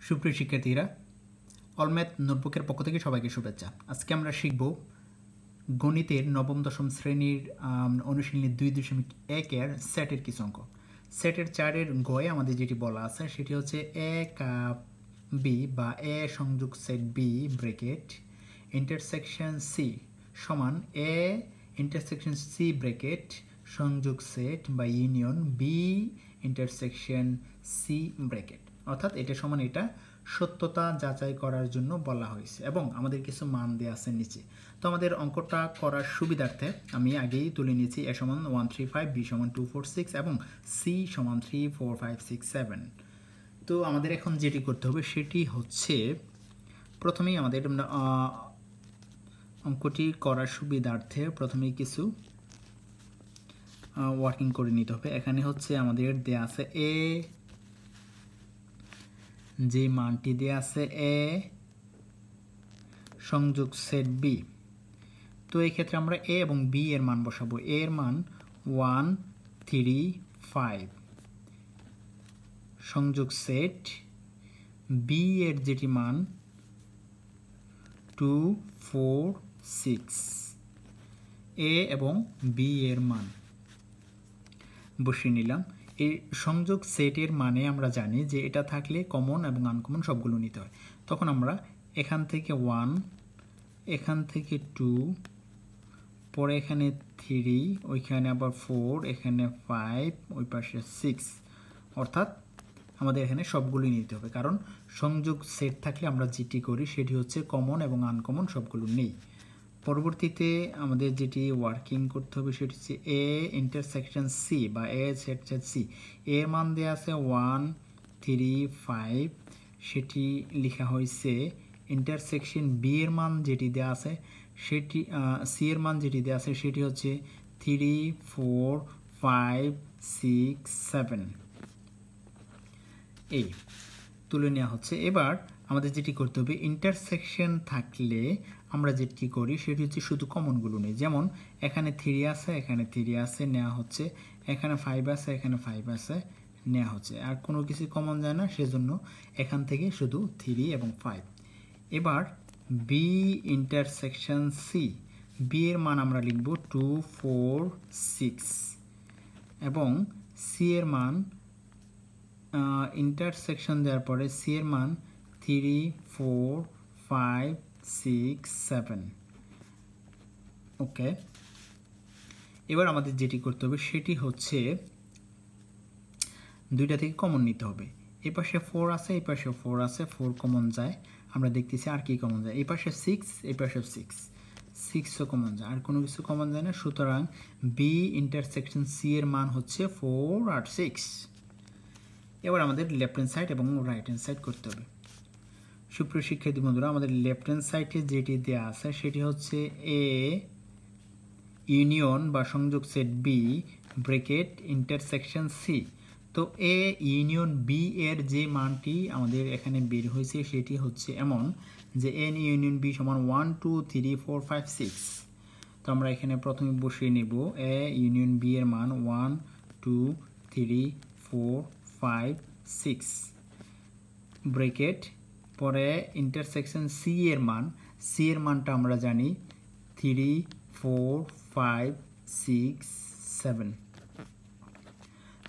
সুপ্রিয় শিক্ষার্থীরা, অলম্যাথ নোটবুকের পক্ষ থেকে সবাইকে শুভেচ্ছা। আজকে আমরা শিখব গণিতের নবম দশম শ্রেণীর অনুশীলনী 2.1 সেটের কিছু অঙ্ক। সেটের 4-এর গয়ে আমাদের যেটি বলা আছে সেটি হচ্ছে এ কাপ বি বা এ সংযোগ set B bracket intersection C সমান এ ইন্টারসেকশন সি ব্র্যাকেট সংযোগ সেট বা union B intersection C bracket, অর্থাৎ এটা সমান এটা সত্যতা যাচাই করার জন্য বলা হয়েছে এবং আমাদের কিছু মান দেওয়া আছে নিচে। তো আমাদের অঙ্কটা করার সুবিধার্থে আমি আগেই তুলে নিয়েছি এ সমান 135, বি সমান 246 এবং সি সমান 3, 4, 5, 6, 7। তো আমাদের এখন যেটি করতে হবে সেটি হচ্ছে প্রথমেই আমাদের অঙ্কটি করার সুবিধার্থে প্রথমেই কিছু ওয়ার্কিং করে নিতে হবে। এখানে হচ্ছে আমাদের দেয়া আছে এ, যে মানটি দেয়া আছে এ সংযোগ সেট বি। তো এই ক্ষেত্রে আমরা এ এবং বি এর মান বসাবো। এ এর মান 1, 3, 5 সংযোগ সেট বি এর যেটি মান 2, 4, 6। এ এবং বি এর মান বসিয়ে নিলাম। এই সংযোগ সেটের মানে আমরা জানি যে এটা থাকলে কমন এবং আনকমন সবগুলো নিতে হয়। তখন আমরা এখান থেকে 1, এখান থেকে 2, পরে এখানে 3, ওইখানে আবার 4, এখানে 5, ওই পাশে 6, অর্থাৎ আমাদের এখানে সবগুলোই নিতে হবে, কারণ সংযোগ সেট থাকলে আমরা যেটি করি সেটি হচ্ছে কমন এবং আনকমন সবগুলো নেই। পরবর্তীতে আমাদের যেটি ওয়ার্কিং করতে হবে সেটি হচ্ছে এ ইন্টারসেকশন সি বা এ সেট সি। এর মান দেওয়া আছে 1, 3, 5, সেটি লেখা হয়েছে। ইন্টারসেকশন বি এর মান যেটি দেওয়া আছে সেটি সি এর মান যেটি দেওয়া আছে সেটি হচ্ছে 3, 4, 5, 6, 7 এই তুলে নেওয়া হচ্ছে। এবার আমাদের যেটি করতে হবে, ইন্টারসেকশন থাকলে আমরা যেটি করি সেটি হচ্ছে শুধু কমনগুলো নেই। যেমন এখানে 3 আছে, এখানে 3 আছে, নেওয়া হচ্ছে। এখানে 5 আছে, এখানে 5 আছে, নেওয়া হচ্ছে। আর কোনো কিছু কমন যায় না, সেজন্য এখান থেকে শুধু 3 এবং 5। এবার বি ইন্টারসেকশন সি, বি এর মান আমরা লিখব 2, 4, 6 এবং সি এর মান ইন্টারসেকশন দেওয়ার পরে সি এর মান 3, 4, 5, 6, 7। ওকে, এবার আমাদের যেটি করতে হবে সেটি হচ্ছে দুইটা থেকে কমন নিতে হবে। এই পাশে 4 আছে, এই পাশে 4 আছে, 4 কমন যায়। আমরা দেখতেছি আর কি কমন যায়। এই পাশে 6, এই পাশে 6ও কমন যায়, আর কোনো কিছু কমন যায় না। সুতরাং বি ইন্টারসেকশন সি এর মান হচ্ছে 4 আর 6। এবার আমাদের লেফট হ্যান্ড সাইড এবং রাইট হ্যান্ড সাইড করতে হবে। সুপ্রিয় শিক্ষার্থী বন্ধুরা, আমাদের লেফট হ্যান্ড সাইডে যেটি দেওয়া আছে সেটি হচ্ছে এ ইউনিয়ন বা সংযোগ set B bracket intersection C. তো এ ইউনিয়ন বি এর যে মানটি আমাদের এখানে বের হয়েছে সেটি হচ্ছে এমন যে এন ইউনিয়ন বি সমান 1, 2, 3, 4, 5, 6। তো আমরা এখানে প্রথমে বসিয়ে নেব এ ইউনিয়ন বি এর মান 1, 2, 3, 4, 5, 6 ব্র্যাকেট, পরে ইন্টারসেকশন সি এর মান, সি এর মানটা আমরা জানি 3, 4, 5, 6, 7।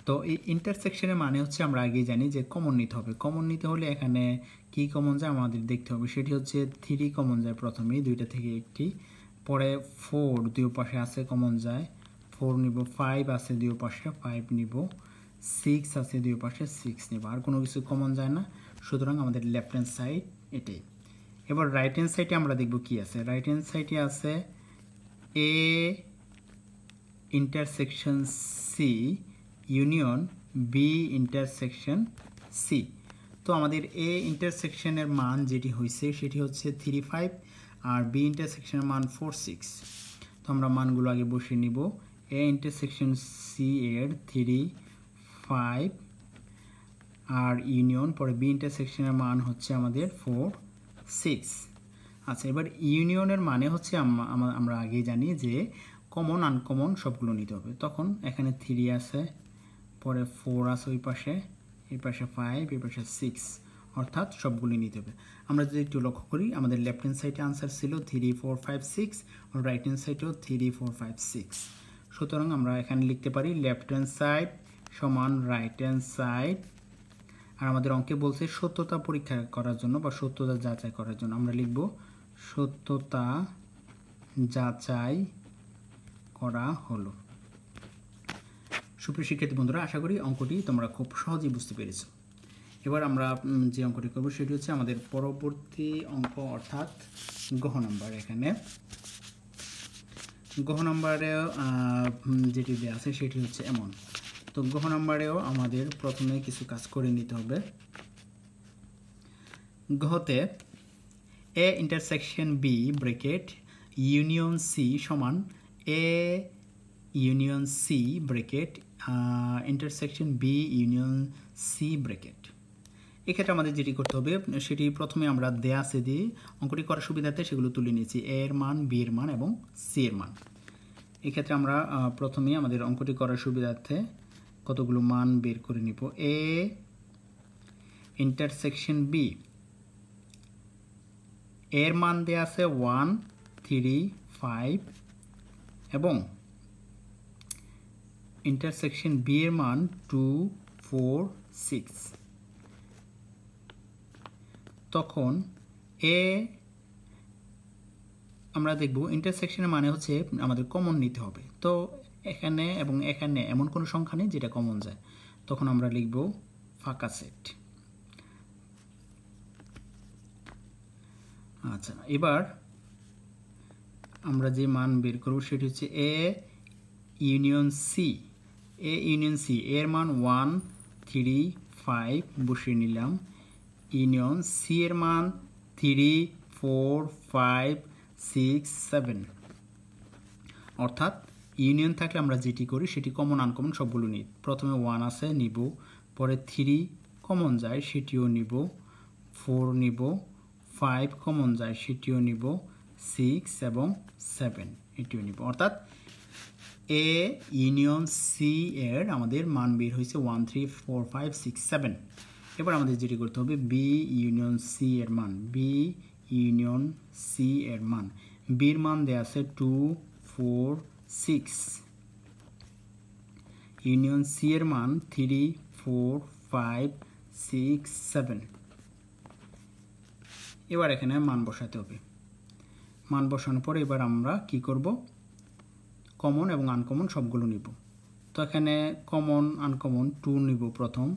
তো এই ইন্টারসেকশনের মানে হচ্ছে আমরা আগেই জানি যে কমন নিতে হবে। কমন নিতে হলে এখানে কি কমন যায় আমাদের দেখতে হবে। সেটি হচ্ছে 3 কমন যায় প্রথমেই, দুইটা থেকে একটি, পরে 4 দুই পাশে আছে কমন যায়, 4 নিব, 5 আছে দুই পাশে, 5 নিব, 6 আছে দুই পাশে, 6 নিব, আর কোনো কিছু কমন যায় না। সুতরাং আমাদের লেফট হ্যান্ড সাইড এটাই। এবার রাইট হ্যান্ড সাইডে আমরা দেখব কি আছে। রাইট হ্যান্ড সাইডে আছে A intersection C union B intersection C. তো আমাদের এ ইন্টারসেকশনের মান যেটি হয়েছে সেটি হচ্ছে 3, 5 আর বি ইন্টারসেকশনের মান 4, 6। তো আমরা মানগুলো আগে বসিয়ে নিব। এ ইন্টারসেকশন সি এর 3, 5 আর ইউনিয়ন, পরে বি ইন্টারসেকশনের মান হচ্ছে আমাদের 4, 6। আচ্ছা, এবার ইউনিয়নের মানে হচ্ছে আমরা আগেই জানি যে কমন আনকমন সবগুলো নিতে হবে। তখন এখানে 3 আছে, পরে 4 আছে ওই পাশে, এই পাশে 5, এই পাশে 6, অর্থাৎ সবগুলি নিতে হবে। আমরা যদি একটু লক্ষ্য করি আমাদের লেফট হ্যান্ড সাইডে আনসার ছিল 3 4 5 6, আর রাইট হ্যান্ড সাইডেও 3 4 5 6। সুতরাং আমরা এখানে লিখতে পারি লেফট হ্যান্ড সাইড সমান রাইট হ্যান্ড সাইড। আর আমাদের অঙ্কে বলছে সত্যতা পরীক্ষা করার জন্য বা সত্যতা যাচাই করার জন্য আমরা লিখব সত্যতা যাচাই করা হলো। সুপ্রিয় শিক্ষার্থী বন্ধুরা, আশা করি অঙ্কটি তোমরা খুব সহজেই বুঝতে পেরেছো। এবার আমরা যে অঙ্কটি করব সেটি হচ্ছে আমাদের পরবর্তী অঙ্ক, অর্থাৎ গহ নাম্বার। এখানে গহ নাম্বারেও যেটি দেওয়া আছে সেটি হচ্ছে এমন। তো গহ নাম্বারেও আমাদের প্রথমে কিছু কাজ করে নিতে হবে। গহতে A intersection B bracket union C সমান A union C bracket intersection B union C bracket. এক্ষেত্রে আমাদের যেটি করতে হবে সেটি প্রথমে আমরা দেয়া আছে দিয়ে অঙ্কটি করার সুবিধাতে সেগুলো তুলে নিয়েছি, এ এর মান, বি এর মান এবং সি এর মান। এক্ষেত্রে আমরা প্রথমে আমাদের অঙ্কটি করার সুবিধার্থে কতগুলো মান বের করে নিব। এ ইন্টারসেকশন বি, এর মান দেয়া আছে 1 3 5 এবং ইন্টারসেকশন বি এর মান 2 4 6। তখন এ আমরা দেখব ইন্টারসেকশনের মানে হচ্ছে আমাদের কমন নিতে হবে। তো এখানে এবং এখানে এমন কোনো সংখ্যা নেই যেটা কমন যায়, তখন আমরা লিখব ফাঁকা সেট। আচ্ছা, এবার আমরা যে মান বের করব সেটি হচ্ছে A union C. A union C এর মান 1 3 5 বসিয়ে নিলাম, ইউনিয়ন সি এর মান 3 4 5 6 7। অর্থাৎ ইউনিয়ন থাকলে আমরা যেটি করি সেটি কমন আনকমন সবগুলো নিই। প্রথমে 1 আছে নিব, পরে 3 কমন যায় সেটিও নিব, 4 নিব, 5 কমন যায় সেটিও নিব, 6 এবং 7 এটিও নিব। অর্থাৎ এ ইউনিয়ন সি এর আমাদের মান বের হয়েছে 1 3 4 5 6 7। এবার আমাদের যেটি করতে হবে বি ইউনিয়ন সি এর মান, বি ইউনিয়ন সি এর মান, বির মান দেয়া আছে 2 4 6, ইউনিয়ন সি এর মান 3 4 5 6 7। এবার এখানে মান বসাতে হবে। মান বসানোর পরে এবার আমরা কি করব, কমন এবং আনকমন সবগুলো নিব। তো এখানে কমন আনকমন 2 নিব প্রথম,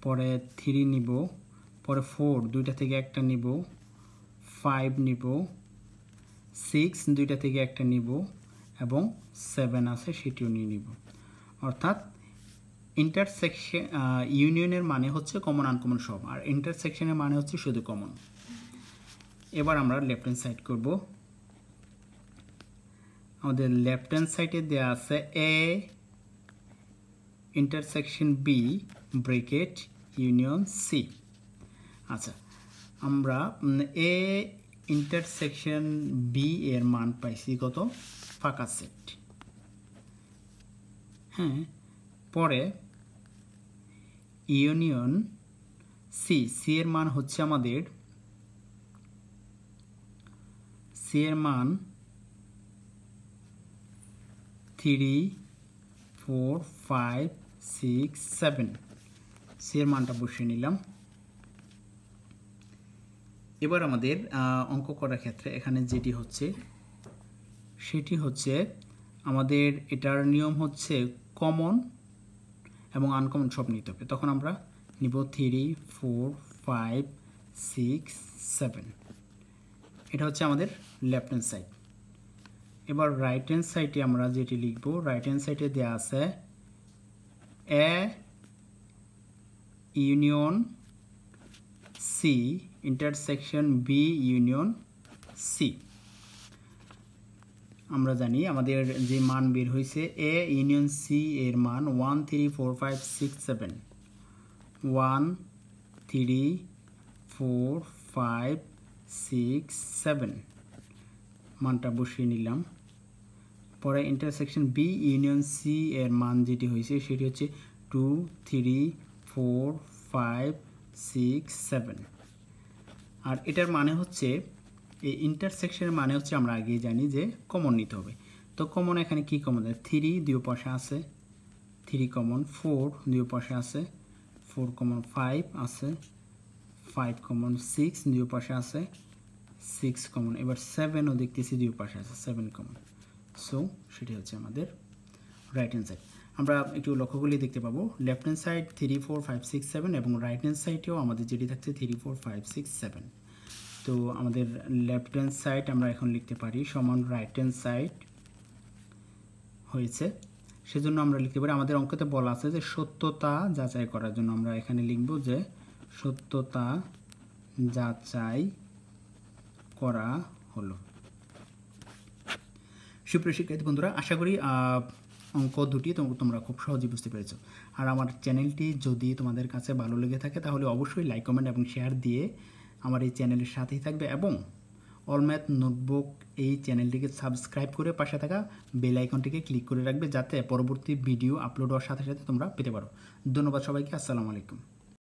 পরে 3 নিব, পরে 4 দুইটা থেকে একটা নিব, 5 নিব, 6 দুইটা থেকে একটা নিব এবং 7 আছে সেটিও নিয়ে নিব। অর্থাৎ ইন্টারসেকশন ইউনিয়নের মানে হচ্ছে কমন আনকমন সব, আর ইন্টারসেকশনের মানে হচ্ছে শুধু কমন। এবার আমরা লেফট হ্যান্ড সাইড করব। আমাদের লেফট হ্যান্ড সাইডে দেওয়া আছে A intersection B bracket union C. আচ্ছা, আমরা এ ইন্টারসেকশন বি এর মান পাইছি কত, ফাঁকা সেট। হ্যাঁ, পরে ইউনিয়ন সি, সি এর মান হচ্ছে আমাদের, সি এর মান 3 4 5 6 7, সি এর মানটা বসিয়ে নিলাম। এবার আমাদের অঙ্ক করার ক্ষেত্রে এখানে যেটি হচ্ছে সেটি হচ্ছে আমাদের এটার নিয়ম হচ্ছে কমন এবং আনকমন সব নিতে হবে। তখন আমরা নিব 3 4 5 6 7। এটা হচ্ছে আমাদের লেফট হ্যান্ড সাইড। এবার রাইট হ্যান্ড সাইডে আমরা যেটি লিখব, রাইট হ্যান্ড সাইডে দেওয়া আছে A union C intersection B union C. আমরা জানি আমাদের যে মান বের হয়েছে এ ইউনিয়ন সি এর মান 1 3 4 5 6 7, 1 3 4 5 6 7 মানটা বসিয়ে নিলাম। পরে ইন্টারসেকশন বি ইউনিয়ন সি এর মান যেটি হয়েছে সেটি হচ্ছে 2 3 4 5 6 7 আর এটার মানে হচ্ছে এই ইন্টারসেকশনের মানে হচ্ছে আমরা আগেই জানি যে কমন নিতে হবে। তো কমন এখানে কি কমন আছে? 3 দুই পাশে আছে, 3 কমন, 4 দুই পাশে আছে, 4 কমন, 5 আছে, 5 কমন, 6 দুই পাশে আছে, 6 কমন, এবার 7ও দেখতেছি দুই পাশে আছে, 7 কমন। সো সেটি হচ্ছে আমাদের রাইট হ্যান্ড সাইড। আমরা একটু লক্ষ্য করলে দেখতে পাবো লেফট হ্যান্ড সাইড 3 4 5 6 7 এবং রাইট হ্যান্ড সাইডেও আমাদের যেটি থাকছে 3 4 5 6 7। তো আমাদের লেফট হ্যান্ড সাইড আমরা এখন লিখতে পারি সমান রাইট হ্যান্ড সাইড হয়েছে। সেজন্য আমরা লিখতে পারি, আমাদের অঙ্কতে বলা আছে যে সত্যতা যাচাই করার জন্য আমরা এখানে লিখব যে সত্যতা যাচাই করা হলো। সুপ্রিয় শিক্ষার্থী বন্ধুরা, আশা করি অঙ্ক দুটি তোমরা খুব সহজেই বুঝতে পেরেছো। আর আমার চ্যানেলটি যদি তোমাদের কাছে ভালো লেগে থাকে তাহলে অবশ্যই লাইক, কমেন্ট এবং শেয়ার দিয়ে আমার এই চ্যানেলের সাথেই থাকবে এবং অল ম্যাথ নোটবুক এই চ্যানেলটিকে সাবস্ক্রাইব করে পাশে থাকা বেল আইকনটিকে ক্লিক করে রাখবে যাতে পরবর্তী ভিডিও আপলোড হওয়ার সাথে সাথে তোমরা পেতে পারো। ধন্যবাদ সবাইকে। আসসালামু আলাইকুম।